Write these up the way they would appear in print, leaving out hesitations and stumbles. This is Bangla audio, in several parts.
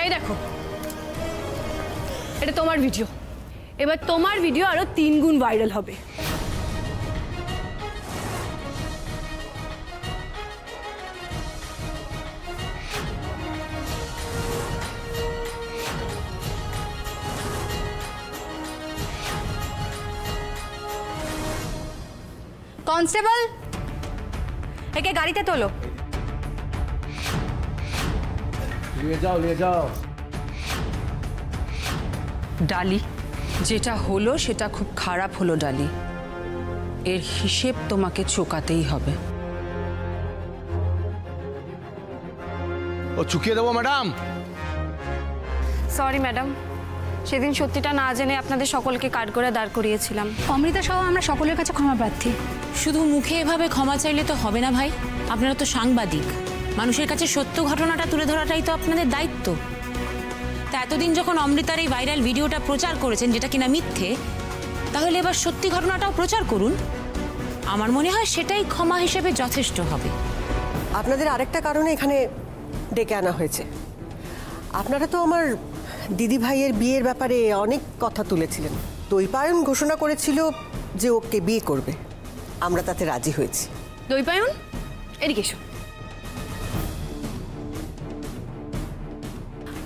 এই দেখো, এটা তোমার ভিডিও। এবার তোমার ভিডিও আরো 3 গুণ ভাইরাল হবে। কনস্টেবল, একে গাড়িতে তোলো। নিয়ে যাও, নিয়ে যাও। ডালি, যেটা হলো সেটা খুব খারাপ হলো ডালি। এর হিসেব তোমাকে চোকাতেই হবে। ও চুকিয়ে দেবো ম্যাডাম। সরি ম্যাডাম, সেদিন সত্যিটা না জেনে আপনাদের সকলকে কাঠ করে দাঁড় করিয়েছিলাম। অমৃতা সহ আমরা সকলের কাছে ক্ষমা প্রার্থী। শুধু মুখে এভাবে ক্ষমা চাইলে তো হবে না ভাই, আপনারা তো সাংবাদিক, মানুষের কাছে সত্য ঘটনাটা তুলে ধরাটাই তো আপনাদের দায়িত্ব। তা এতদিন যখন অমৃতার এই ভাইরাল ভিডিওটা প্রচার করেছেন যেটা কিনা মিথ্যে, তাহলে এবার সত্যি ঘটনাটাও প্রচার করুন। আমার মনে হয় সেটাই ক্ষমা হিসেবে যথেষ্ট হবে। আপনাদের আরেকটা কারণে এখানে ডেকে আনা হয়েছে। আপনারা তো আমার দিদি ভাইয়ের বিয়ের ব্যাপারে অনেক কথা তুলেছিলেন। দৈপায়ন ঘোষণা করেছিল যে ওকে বিয়ে করবে, আমরা তাতে রাজি হয়েছি। দৈপায়ন, এদিকে এসো।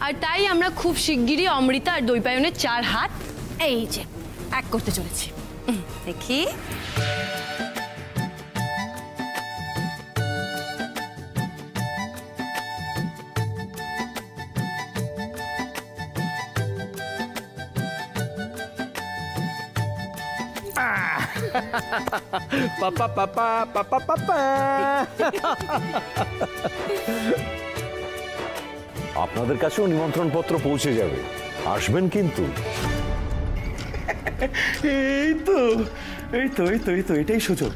আর তাই আমরা খুব শিগগিরই অমৃতা আর দৈপায়নের 4 হাত এই যে এক করতে চলেছি। দেখি পাপা পাপা পাপা পাপা। আপনাদের কাছেও নিমন্ত্রণ পত্র পৌঁছে যাবে, আসবেন কিন্তু। এই তো এই তো এই তো এই তো এটাই সুযোগ।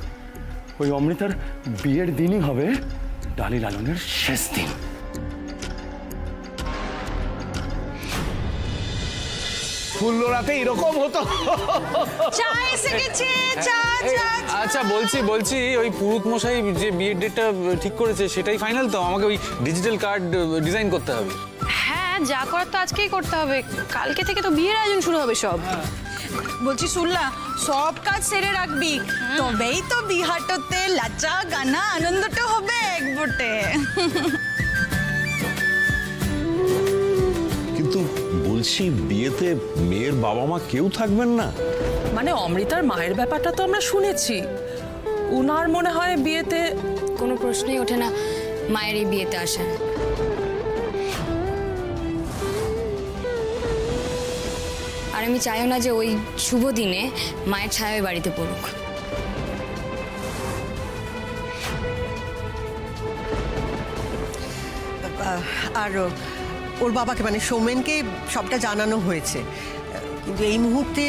ওই অমৃতার বিয়ের দিনই হবে ডালি লালনের শেষ দিন। ফুল্লরাতে এরকম হতো। আচ্ছা বলছি ওই পুরুত মশাই যে বিয়ের ডেটটা ঠিক করেছে সেটাই ফাইনাল তো? আমাকে ওই ডিজিটাল কার্ড ডিজাইন করতে হবে। হ্যাঁ, যা করার তো আজকেই করতে হবে, কালকে থেকে তো বিয়ের আয়োজন শুরু হবে সব। বলছি শুনলা, সব কাজ সেরে রাখবি, তবেই তো বিহাটতে লাচা গানা আনন্দটা হবে এক বটে। কিন্তু বলছি, বিয়েতে মেয়ের বাবা মা কেউ থাকবেন না? মানে অমৃতার মায়ের ব্যাপারটা তো আমরা শুনেছি, উনার মনে হয় বিয়েতে কোনো প্রশ্নই ওঠে না মায়ের এই বিয়েতে আসা। আর আমি চাইও না যে ওই শুভ দিনে মায়ের ছায়া বাড়িতে পড়ুক। আর ওর বাবাকে মানে সৌমেনকে সবটা জানানো হয়েছে, কিন্তু এই মুহূর্তে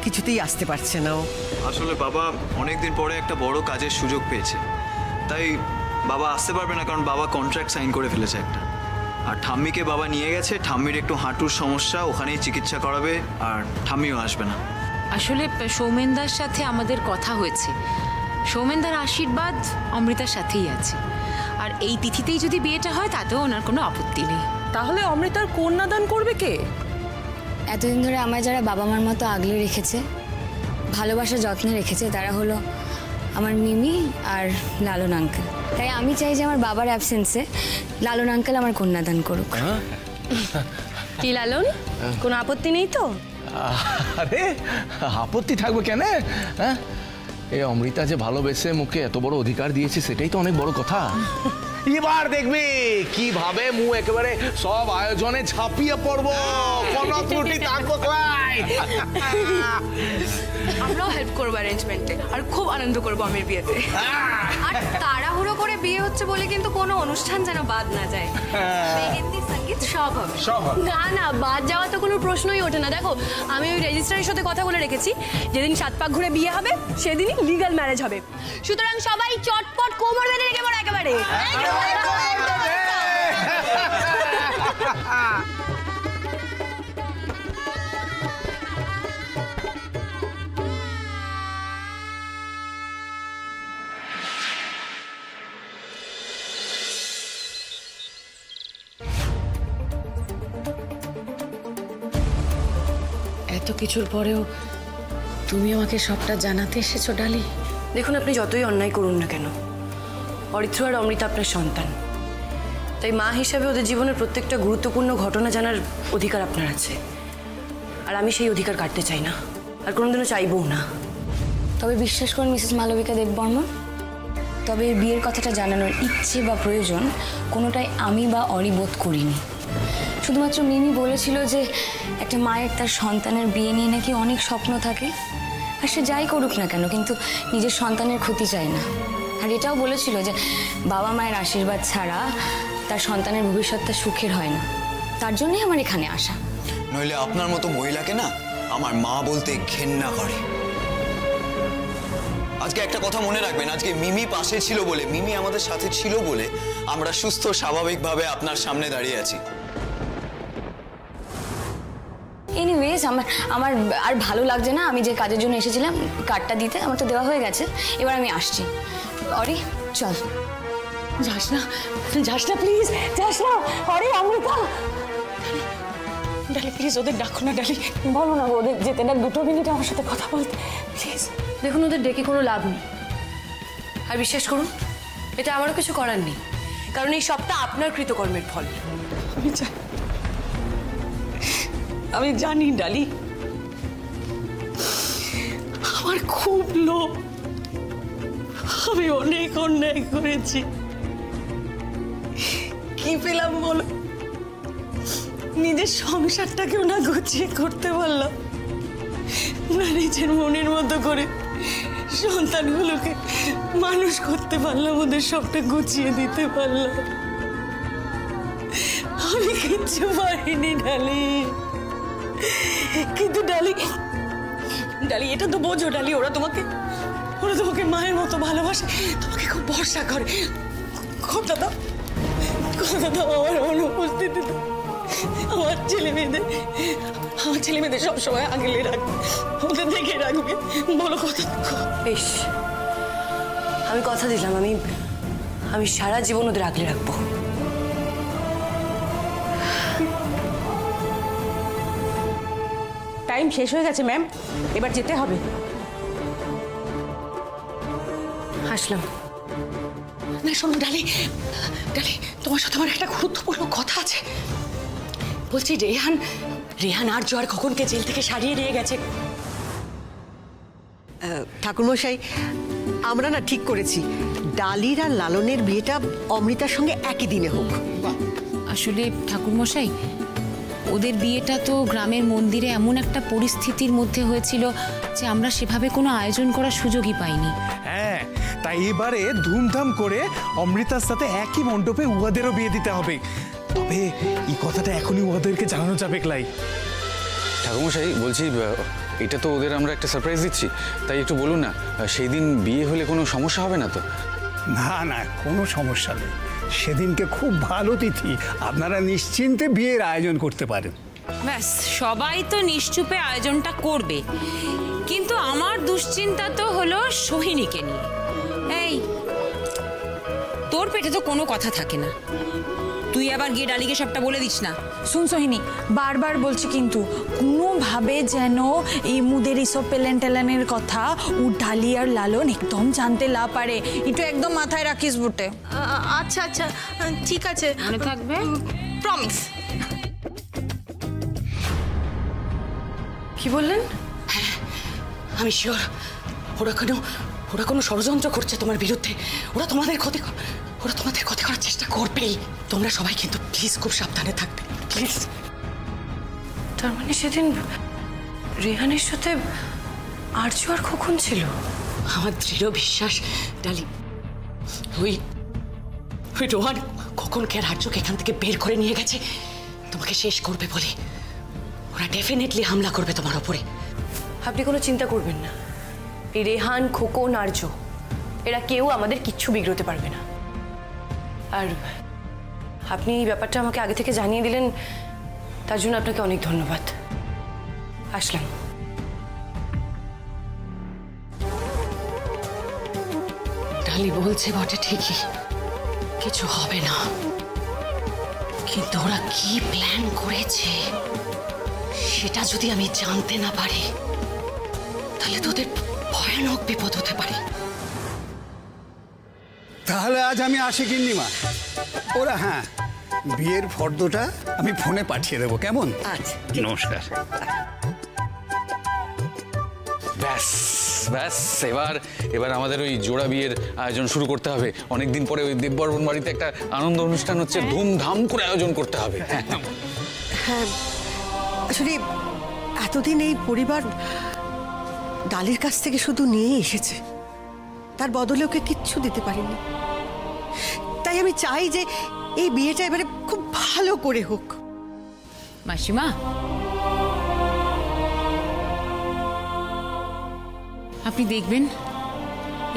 কিছুতেই আসতে পারছে না। আসলে বাবা অনেকদিন পরে একটা বড় কাজের সুযোগ পেয়েছে, তাই বাবা আসতে পারবে না, কারণ বাবা কন্ট্রাক্ট সাইন করে ফেলেছে একটা। আর ঠাম্মিকে বাবা নিয়ে গেছে, ঠাম্মির একটু হাঁটুর সমস্যা, ওখানেই চিকিৎসা করাবে, আর ঠাম্মিও আসবে না। আসলে সৌমেনদার সাথে আমাদের কথা হয়েছে, সৌমেনদার আশীর্বাদ অমৃতার সাথেই আছে, আর এই তিথিতেই যদি বিয়েটা হয় তাতেও ওনার কোনো আপত্তি নেই। তাহলে অমৃতার কন্যাদান করবে কে? এতদিন ধরে আমায় যারা বাবা মার মতো আগলে রেখেছে, ভালোবাসা যত্নে রেখেছে, তারা হলো আমার মিমি আর লালন আঙ্কেল। তাই আমি চাই যে আমার বাবার অ্যাবসেন্সে লালন আঙ্কেল আমার কন্যাদান করুক। কি লালন, কোনো আপত্তি নেই তো? আরে আপত্তি থাকবে কেন? হ্যাঁ, এই অমৃতা যে ভালোবেসে মুখে এত বড় অধিকার দিয়েছে সেটাই তো অনেক বড় কথা। এবার দেখবি কিভাবে মু একেবারে সব আয়োজনে ঝাঁপিয়ে পড়বো, কোনো ত্রুটি থাকবো ক্লাই। আমরাও হেল্প করবো অ্যারেঞ্জমেন্টে, আর খুব আনন্দ করবো আমির বিয়েতে। আর তাড়াহুড়ো করে বিয়ে হচ্ছে বলে কিন্তু কোনো অনুষ্ঠান যেন বাদ না যায়। মেহেন্দি, সঙ্গীত সব হবে। না না, বাদ যাওয়া তো কোনো প্রশ্নই ওঠে না। দেখো, আমি ওই রেজিস্ট্রারের সাথে কথা বলে রেখেছি, যেদিন 7 পাক ঘুরে বিয়ে হবে সেদিনই লিগ্যাল ম্যারেজ হবে। সুতরাং সবাই চটপট কোমর বেঁধে রেখে পড়ো একেবারে। এত কিছুর পরেও তুমি আমাকে সবটা জানাতে এসেছো ডালি। দেখুন, আপনি যতই অন্যায় করুন না কেন, অরিত্র আর অমৃতা আপনার সন্তান। তাই মা হিসাবে ওদের জীবনের প্রত্যেকটা গুরুত্বপূর্ণ ঘটনা জানার অধিকার আপনার আছে, আর আমি সেই অধিকার কাটতে চাই না, আর কোনোদিনও চাইবও না। তবে বিশ্বাস করুন মিসেস মালবিকা দেববর্মা, তবে বিয়ের কথাটা জানানোর ইচ্ছে বা প্রয়োজন কোনোটাই আমি বা অরি বোধ করিনি। শুধুমাত্র মিমি বলেছিল যে একটা মায়ের তার সন্তানের বিয়ে নিয়ে নাকি অনেক স্বপ্ন থাকে, আর সে যাই করুক না কেন কিন্তু নিজের সন্তানের ক্ষতি চায় না। আর এটাও বলেছিল যে বাবা মায়ের আশীর্বাদ ছাড়া তার সন্তানের ভবিষ্যৎটা সুখের হয় না। তার জন্যই আমার এখানে আসা। নইলে আপনার মতো মহিলাকে না আমার মা বলতে ঘেন্না করে। আজকে একটা কথা মনে রাখবেন, আজকে মিমি পাশে ছিল বলে, মিমি আমাদের সাথে ছিল বলে আমরা সুস্থ স্বাভাবিকভাবে আপনার সামনে দাঁড়িয়ে আছি। এনিওয়েজ আমার আর ভালো লাগছে না। আমি যে কাজের জন্য এসেছিলাম কার্ডটা দিতে, আমার তো দেওয়া হয়ে গেছে, এবার আমি আসছি। অরি চল। যাস না প্লিজ, যাস না। অরে অমৃতা, ডালি প্লিজ ওদের ডাকো না। ডালি বলো না ওদের যেতে না 2 মিনিট আমার সাথে কথা বলতে প্লিজ। দেখুন, ওদের ডেকে কোনো লাভ নেই, আর বিশ্বাস করুন এটা আমারও কিছু করার নেই, কারণ এই সবটা আপনার কৃতকর্মের ফল। আমি জানি ডালি, আমার খুব লোভ, আমি অনেক অন্যায় করেছি। কি পেলাম বলো? নিজের সংসারটাকেও না গুছিয়ে করতে পারলাম না, নিজের মনের মতো করে সন্তানগুলোকে মানুষ করতে পারলাম, ওদের সবটা গুছিয়ে দিতে পারলাম। আমি কিচ্ছু পারিনি ডালি। কিন্তু ডালি এটা তো বোঝো ডালি, ওরা তোমাকে মায়ের মতো ভালোবাসে, তোমাকে খুব ভরসা করে। কথা দাও আমার অনুপস্থিতিতে আমার ছেলে মেয়েদের সবসময় আগলে রাখবে, ওদের দেখে রাখবে। বলো কথা। বেশ, আমি কথা দিলাম, আমি সারা জীবন ওদের আগলে রাখবো। টাইম শেষ হয়ে গেছে ম্যাম, এবার যেতে হবে। আসলাম না শোনো ডালি, তোমার সাথে আমার একটা গুরুত্বপূর্ণ কথা আছে। বলছি রেহান আর জোয়ার খোকনকে জেল থেকে সারিয়ে নিয়ে গেছে। ঠাকুরমশাই, আমরা না ঠিক করেছি ডালির আর লালনের বিয়েটা অমৃতার সঙ্গে একই দিনে হোক। আসলে ঠাকুরমশাই, ওদের বিয়েটা তো গ্রামের মন্দিরে এমন একটা পরিস্থিতির মধ্যে হয়েছিল যে আমরা সেভাবে কোনো আয়োজন করার সুযোগই পাইনি। হ্যাঁ, তাই এবারে ধুমধাম করে অমৃতার সাথে একই মণ্ডপে উহাদেরও বিয়ে দিতে হবে। তবে এই কথাটা এখনই উহাদেরকে জানানো যাবে ক্লাই। ঠাকুমশাই বলছি, এটা তো ওদের আমরা একটা সারপ্রাইজ দিচ্ছি, তাই একটু বলুন না, সেই দিন বিয়ে হলে কোনো সমস্যা হবে না তো? না, কোনো সমস্যা নেই। সেদিনকে খুব ভালো তিথি, আপনারা নিশ্চিন্তে বিয়ের আয়োজন করতে পারেন। ব্যাস, সবাই তো নিশ্চুপে আয়োজনটা করবে, কিন্তু আমার দুশ্চিন্তা তো হলো সোহিনীকে নিয়ে। এই তোর পেটে তো কোনো কথা থাকে না, তুই আবার গিয়ে ডালিকে সবটা বলে দিস না। শুন সোহিনী, বারবার বলছি কিন্তু কোনোভাবে যেন এই মুদের এইসব পেলেন কথা ও ডালি আর লালন একদম জানতে না পারে, একটু একদম মাথায় রাখিস বুটে। আচ্ছা ঠিক আছে, মনে থাকবে, প্রমিস। কি বললেন? আমি শিওর ওরা কোনো ষড়যন্ত্র করছে তোমার বিরুদ্ধে। ওরা তোমাদের ক্ষতি করার চেষ্টা করবেই। তোমরা সবাই কিন্তু প্লিজ খুব সাবধানে থাকবে, প্লিজ। তার মানে সেদিন রেহানের সাথে আর্য আর খোকন ছিল? আমার দৃঢ় বিশ্বাস ডালি, ওই রোহান খোকনকে আর আর্যকে এখান থেকে বের করে নিয়ে গেছে তোমাকে শেষ করবে বলে। ওরা ডেফিনেটলি হামলা করবে তোমার ওপরে। আপনি কোনো চিন্তা করবেন না, এই রেহান, খোকন, আর্য এরা কেউ আমাদের কিচ্ছু বিগড়তে পারবে না। আর আপনি এই ব্যাপারটা আমাকে আগে থেকে জানিয়ে দিলেন, তার জন্য আপনাকে অনেক ধন্যবাদ। আসলাম। ডালি বলছে বটে ঠিকই, কিছু হবে না, কিন্তু ওরা কি প্ল্যান করেছে সেটা যদি আমি জানতে না পারি তাহলে তোদের ভয়ানক বিপদ হতে পারে। তাহলে আজ আমি আসি গিন্নিমা। ওরা হ্যাঁ, বিয়ের ফর্দটা আমি ফোনে পাঠিয়ে দেবো, কেমন? আচ্ছা, নমস্কার। ব্যাস ব্যাস, এবার আমাদের ওই জোড়া বিয়ের আয়োজন শুরু করতে হবে। অনেকদিন পরে ওই দেববর্মন বাড়িতে একটা আনন্দ অনুষ্ঠান হচ্ছে, ধুমধাম করে আয়োজন করতে হবে। হ্যাঁ, আসলে এতদিন এই পরিবার ডালির কাছ থেকে শুধু নিয়ে এসেছে, তার বদলে ওকে কিচ্ছু দিতে পারিনি। তাই আমি চাই যে এই বিয়েটা এবারে খুব ভালো করে হোক। মাসিমা, আপনি দেখবেন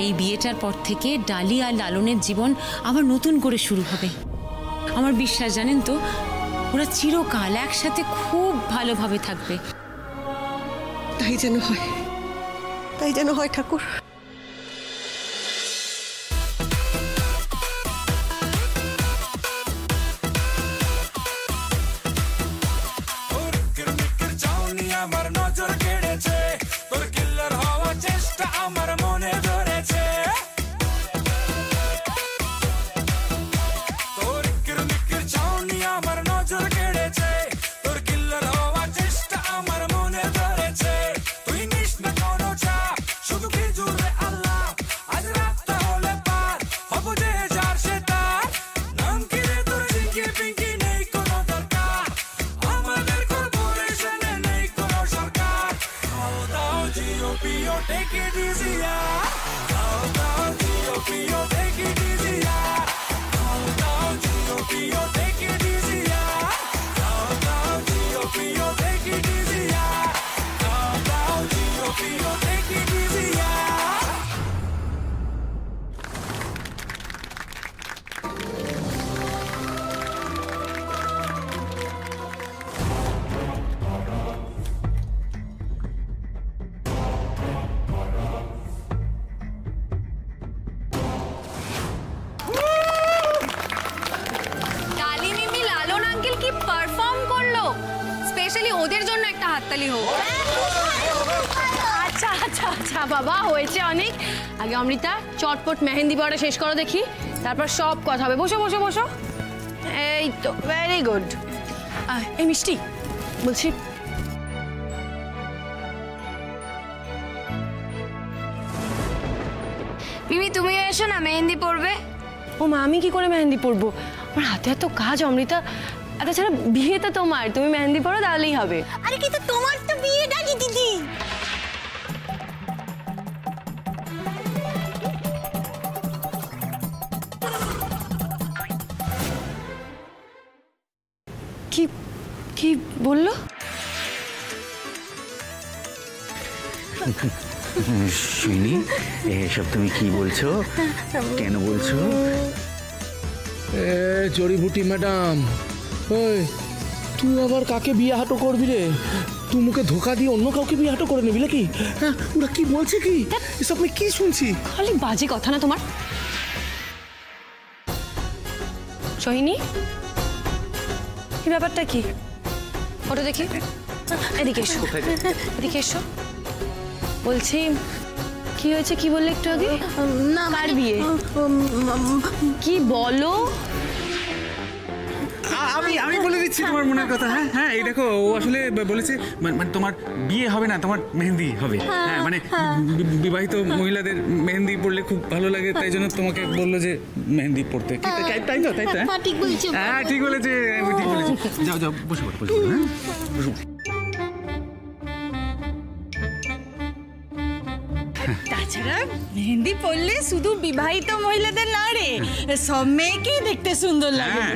এই বিয়েটার পর থেকে ডালি আর লালনের জীবন আবার নতুন করে শুরু হবে। আমার বিশ্বাস, জানেন তো, ওরা চিরকাল একসাথে খুব ভালোভাবে থাকবে। তাই যেন হয়, তাই যেন হয় ঠাকুর। আমার নজর কেড়েছে, তোর কিল্লার হওয়ার চেষ্টা আমার মনে ধরেছে। তোর কিরমিকির চাউনি আমার নজর কেড়েছে, তোর কিল্লার হওয়ার চেষ্টা আমার মনে ধরেছে। তুই নিস না কোনো চাপ, শুধু কি জুড়ে আল্লাহ। আজ রাতটা হলে পার হব যে যার সে তার। নাম কি রে তোর জিঙ্কি পিঙ্কি, নেই কোনো দরকার আমাদের কর্পোরেশনে, নেই কোনো সরকার। খাও দাও জিও পিও, টেক ইট ইজি ইয়ার। খাও দাও জিও পিও, টেক ইট ইজি ইয়ার। খাও দাও জিও পিও, টেক ইট ইজি ইয়ার। খাও দাও জিও পিও, টেক ইট ইজি ইয়ার। খাও দাও জিও পিও, টেক ইট ইজি ইয়ার। ডালি মিমি লালন আঙ্কেল কি পারফর্ম করলো, স্পেশালি ওদের জন্য একটা হাততালি হোক। আচ্ছা আচ্ছা আচ্ছা বাবা, হয়েছে অনেক। আগে অমৃতা চটপট মেহেন্দি পড়া শেষ করো দেখি, তারপর সব কথা হবে। বসো বসো বসো, এই তো ভেরি গুড। এই মিষ্টি বলছি, মিমি তুমিও এসো না, মেহেন্দি পড়বে। ও মা, আমি কি করে মেহেন্দি পরবো? আমার হাতে এত কাজ অমৃতা। তাছাড়া বিয়ে তো তোমার, তুমি মেহেন্দি পরো তাহলেই হবে। আরে কিন্তু তোমার তো বিয়ে ডালি দিদি। কি কি বললো? শুনি, এসব তুমি কি বলছো, কেন বলছো? জড়িবুটি ম্যাডাম, ওই তুই আবার কাকে বিয়ে হাঁটো করবি রে? তুই মুখে ধোকা দিয়ে অন্য কাউকে বিয়ে হাঁটো করে নিবি নাকি? হ্যাঁ, ওরা কি বলছে কি এসব আমি কি শুনছি? খালি বাজে কথা না তোমার। সোহিনী, কি ব্যাপারটা কি? ফটো দেখি, এদিকে এসো, এদিকে এসো। বলছি কি হয়েছে, কি বললে একটু আগে? না, কার বিয়ে? কি বলো? আমি বলে দিচ্ছি তোমার মনের কথা। হ্যাঁ হ্যাঁ, এই দেখো, ও আসলে বলেছে মানে তোমার বিয়ে হবে না, তোমার মেহেন্দি হবে। হ্যাঁ, মানে বিবাহিত মহিলাদের মেহেন্দি পড়লে খুব ভালো লাগে, তাই জন্য তোমাকে বললো যে মেহেন্দি পড়তে। তাই তো, তাই তো? ঠিক বলছো। হ্যাঁ ঠিক বলেছে, ঠিক বলেছে। যাও যাও, বসে পড়ো, বসে পড়ো। হ্যাঁ, বসো। তাছাড়া মেহেন্দি পরলে শুধু বিবাহিত মহিলাদের না রে, সব মেয়েকেই দেখতে সুন্দর লাগে।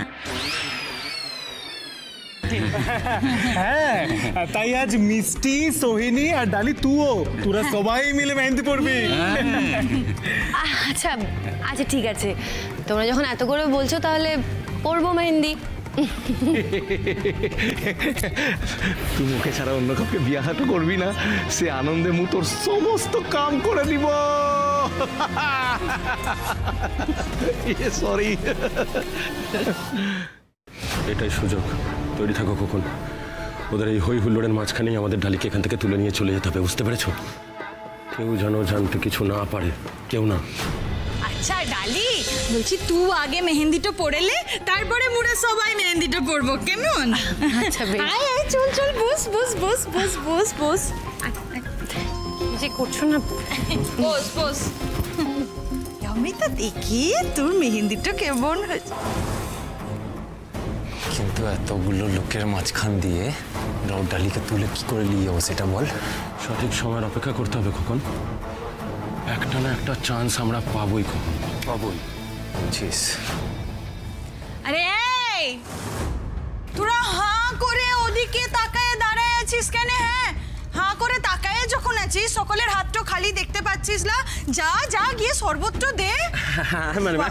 হ্যাঁ, তাই আজ মিষ্টি, সোহিনী আর ডালি, তোরা সবাই মিলে মেহেন্দি পড়বি। আচ্ছা আচ্ছা ঠিক আছে, তোমরা যখন এত করে বলছো তাহলে পরবো মেহেন্দি। তুই মুখে ছাড়া অন্য কাউকে বিয়ে হাঁটো করবি না, সে আনন্দে মু তোর সমস্ত কাম করে দিব। সরি, এটাই সুযোগ, তৈরি থাকো খোকন। ওদের এই হই হুল্লোড়ের মাঝখানেই আমাদের ডালিকে এখান থেকে তুলে নিয়ে চলে যেতে হবে, বুঝতে পেরেছো? কেউ যেন জানতে কিছু না পারে, কেউ না। আচ্ছা ডালি, বলছি তুই আগে মেহেন্দিটা পড়েলে তারপরে মুড়ে সবাই মেহেন্দিটা পরবো, কেমন? আচ্ছা বেশ। আয় আয়, চল চল, বস বস বস বস বস বস। কি যে করছো না, বস বস। অমৃতা দেখি তোর মেহেন্দিটা কেমন হয়েছে। কিন্তু এতগুলো লোকের মাঝখান দিয়ে রাউত ডালিকে তুলে কি করে নিয়ে যাবো সেটা বল। সঠিক সময়ের অপেক্ষা করতে হবে খোকন। একটা না একটা চান্স আমরা পাবোই খোকন, পাবোই। বুঝছিস? আরে এই, তোরা হাঁ করে ওদিকে তাকায় দাঁড়ায় আছিস কেন? হ্যাঁ, হাঁ করে তাকায় যখন আছিস, সকলের হাতটা খালি দেখতে পাচ্ছিস না? যা যা গিয়ে শরবতটা দে। হ্যাঁ ম্যাডাম,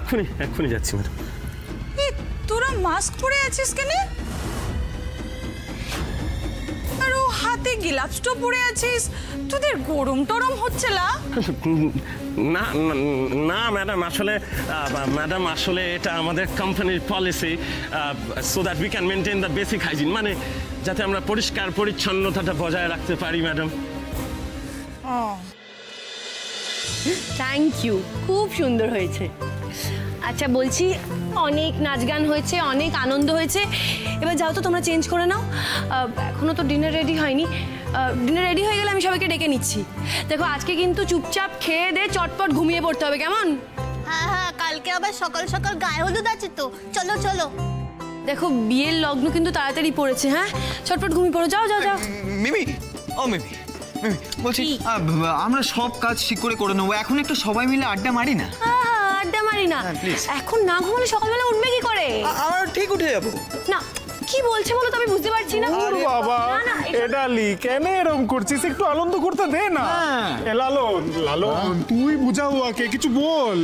এক্ষুনি যাচ্ছি ম্যাডাম। তোরা মাস্ক পরে আছিস কেন? আর ও হাতে গ্লাভসটা পরে আছিস, তোদের গরম টরম হচ্ছে না? না না ম্যাডাম, আসলে এটা আমাদের কোম্পানির policy, so that we can maintain the basic hygiene, মানে যাতে আমরা পরিষ্কার পরিচ্ছন্নতাটা বজায় রাখতে পারি ম্যাডাম। থ্যাংক ইউ, খুব সুন্দর হয়েছে। আচ্ছা বলছি, অনেক নাচ গান হয়েছে, অনেক আনন্দ হয়েছে, এবার যাও তো তোমরা চেঞ্জ করে নাও। এখনো তো ডিনার রেডি হয়নি, ডিনার রেডি হয়ে গেলে আমি সবাইকে ডেকে নিচ্ছি। দেখো আজকে কিন্তু চুপচাপ খেয়ে দে চটপট ঘুমিয়ে পড়তে হবে, কেমন? হ্যাঁ হ্যাঁ, কালকে আবার সকাল সকাল গায়ে হলুদ আছে তো, চলো চলো। দেখো বিয়ের লগ্ন কিন্তু তাড়াতাড়ি পড়েছে, হ্যাঁ চটপট ঘুমিয়ে পড়ো, যাও যাও যাও। মিমি, ও মিমি, বলছি আমরা সব কাজ ঠিক করে নেবো, এখন একটু সবাই মিলে আড্ডা মারি না? আড্ডা মারি না? এখন না ঘুমালে সকালবেলা উঠবে কি করে? আমরা ঠিক উঠে যাবো না। কি বলছে বলো তো, আমি বুঝতে পারছি না। বাবা এডালি কেন এরকম করছিস? একটু আনন্দ করতে দে না। লালন লালন, তুই বুঝা ওকে, কিছু বল।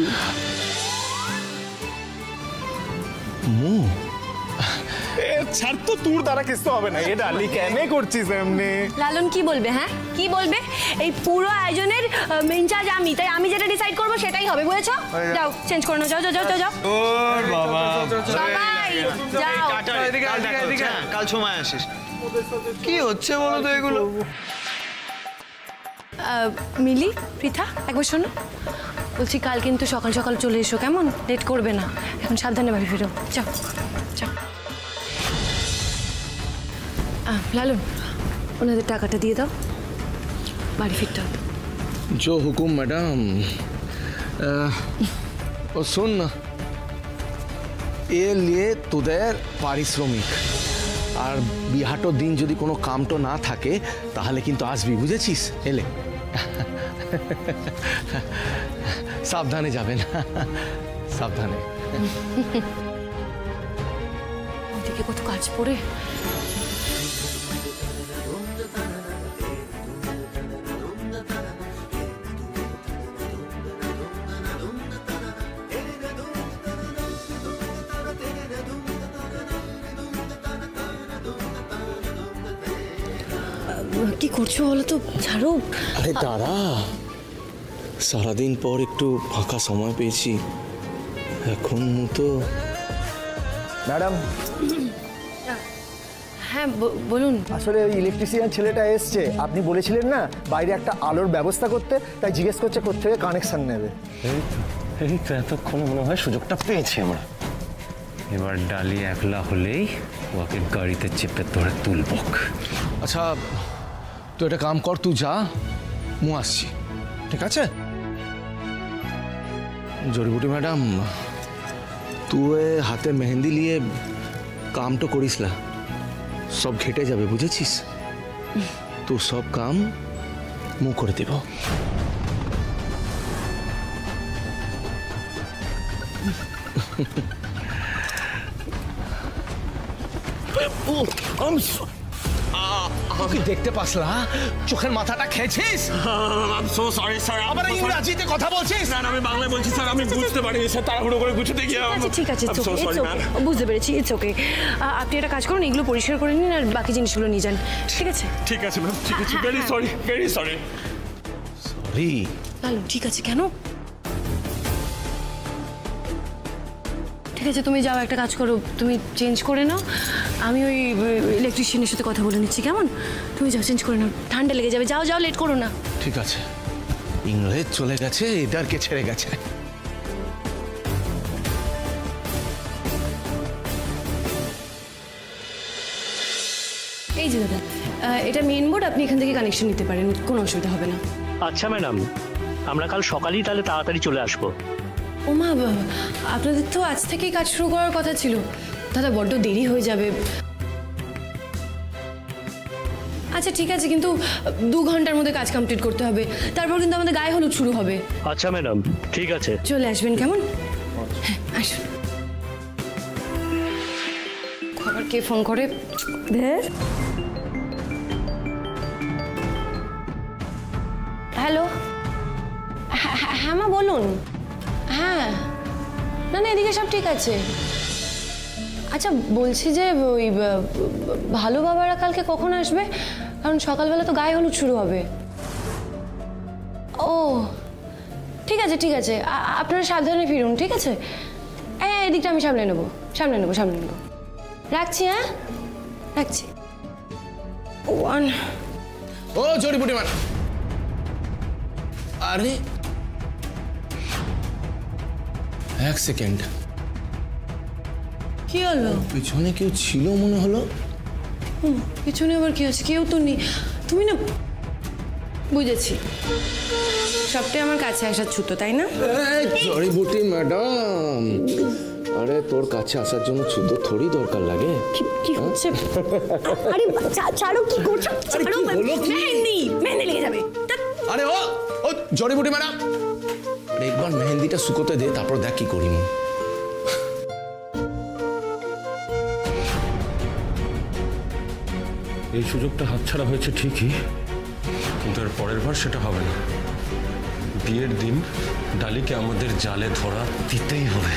ছাড় তো, তোর দ্বারা কিছু হবে না। এডালি কেন করছিস এমনি? লালন কি বলবে? হ্যাঁ কি বলবে? এই পুরো আয়োজনের ইনচার্জ আমি, তাই আমি যেটা ডিসাইড করবো সেটাই হবে, বুঝেছো? যাও চেঞ্জ করে নাও, যাও যাও যাও যাও। ওর বাবা, সবাই যাও। কাল সময় আসিস। কি হচ্ছে বলো তো এগুলো? মিলি, পৃথা, একবার শোনো, বলছি কাল কিন্তু সকাল সকাল চলে এসো, কেমন? লেট করবে না। এখন সাবধানে বাড়ি ফিরো, যাও যাও। লালন, ওনাদের টাকাটা দিয়ে দাও, বাড়ি ফিরতে হবে। जो हुकुम मैडम। ও শোন না, এর লিয়ে তোদের পারিশ্রমিক, আর বিহাটো দিন যদি কোনো কামটো না থাকে তাহলে কিন্তু আসবি, বুঝেছিস? এলে সাবধানে যাবেন, সাবধানে। ওদিকে কত কাজ পড়ে। কি করছো বলো তো, ছাড়ো। আরে দাঁড়া, সারাদিন পর একটু ফাঁকা সময় পেয়েছি, এখন মতো। ম্যাডাম। হ্যাঁ বলুন। আসলে ওই ইলেকট্রিশিয়ান ছেলেটা এসছে, আপনি বলেছিলেন না বাইরে একটা আলোর ব্যবস্থা করতে, তাই জিজ্ঞেস করছে কোত্থেকে কানেকশন নেবে। এই তো এতক্ষণে মনে হয় সুযোগটা পেয়েছি আমরা। এবার ডালি একলা হলেই ওকে গাড়িতে চেপে ধরে তুলবক। আচ্ছা তুই একটা কাম কর, তুই যা, মু আসছি, ঠিক আছে? জড়িবুটি ম্যাডাম, তুই হাতে মেহেন্দি নিয়ে কামটা করিস না, সব ঘেটে যাবে, বুঝেছিস? তোর সব কাম মু করে দেব। আমাকে দেখতে পাস না? চোখের মাথাটা খেয়েছিস? আবার ইংরাজিতে কথা বলছিস? না আমি বাংলায় বলছি স্যার, আমি বুঝতে পারিনি স্যার, তাড়াহুড়ো করে গুছতে গিয়ে। ঠিক আছে, বুঝতে পেরেছি, ইটস ওকে। আপনি একটা কাজ করুন, এগুলো পরিষ্কার করে নিন আর বাকি জিনিসগুলো নিয়ে যান, ঠিক আছে? ঠিক আছে ম্যাম, ঠিক আছে। Very sorry, very sorry. Sorry Lalu, ঠিক আছে, কেন? ঠিক আছে, তুমি যাও, একটা কাজ করো, তুমি চেঞ্জ করে নাও, আমি ওই ইলেকট্রিশিয়ানের সাথে কথা বলে নিচ্ছি, কেমন? তুমি যাও, চেঞ্জ করে নাও, ঠান্ডা লেগে যাবে। যাও যাও, লেট করো না। ঠিক আছে, ইংরেজ চলে গেছে, এদারকে ছেড়ে গেছে। এই যে দাদা, এটা মেন বোর্ড, আপনি এখান থেকে কানেকশন নিতে পারেন, কোনো অসুবিধা হবে না। আচ্ছা ম্যাডাম, আমরা কাল সকালেই তাহলে তাড়াতাড়ি চলে আসবো। ওমা, আপনাদের তো আজ থেকেই কাজ শুরু করার কথা ছিল। দাদা বড্ড দেরি হয়ে যাবে। আচ্ছা ঠিক আছে, কিন্তু 2 ঘন্টার মধ্যে কাজ কমপ্লিট করতে হবে, তারপর কিন্তু আমাদের গায়ে হলুদ শুরু হবে। আচ্ছা ম্যাডাম, ঠিক আছে, চলে আসবেন, কেমন? হ্যাঁ, আসুন। খবর কে ফোন করে? হ্যালো, হ্যাঁ মা বলুন। হ্যাঁ, না না, এদিকে সব ঠিক আছে। আচ্ছা বলছি যে ওই ভালো বাবারা কালকে কখন আসবে? কারণ সকালবেলা তো গায়ে হলুদ শুরু হবে। ও ঠিক আছে ঠিক আছে, আপনারা সাবধানে ফিরুন, ঠিক আছে? হ্যাঁ, এদিকটা আমি সামলে নেবো, সামলে নেবো, সামলে নেবো। রাখছি, হ্যাঁ রাখছি। ও জড়িপুটি মান, আরে 1 সেকেন্ড, কি হলো? পিছনে কেউ ছিল মনে হলো। পিছনে আবার কি আছে? কেউ তো নেই। তুমি না, বুঝেছি, সবটাই আমার কাছে আসার ছুতো, তাই না? জড়িবুটি ম্যাডাম, আরে তোর কাছে আসার জন্য ছুতো থোড়ি দরকার লাগে। কি হচ্ছে? আরে ছাড়ো, কি করছো? ছাড়ো, মেহেন্দি মেহেন্দি লেগে যাবে। আরে ও ও জড়িবুটি ম্যাডাম, একবার মেহেন্দিটা শুকোতে দে, তারপর দেখ কি করি। এই সুযোগটা হাতছাড়া হয়েছে ঠিকই, কিন্তু এর পরের বার সেটা হবে না। বিয়ের দিন ডালিকে আমাদের জালে ধরা দিতেই হবে।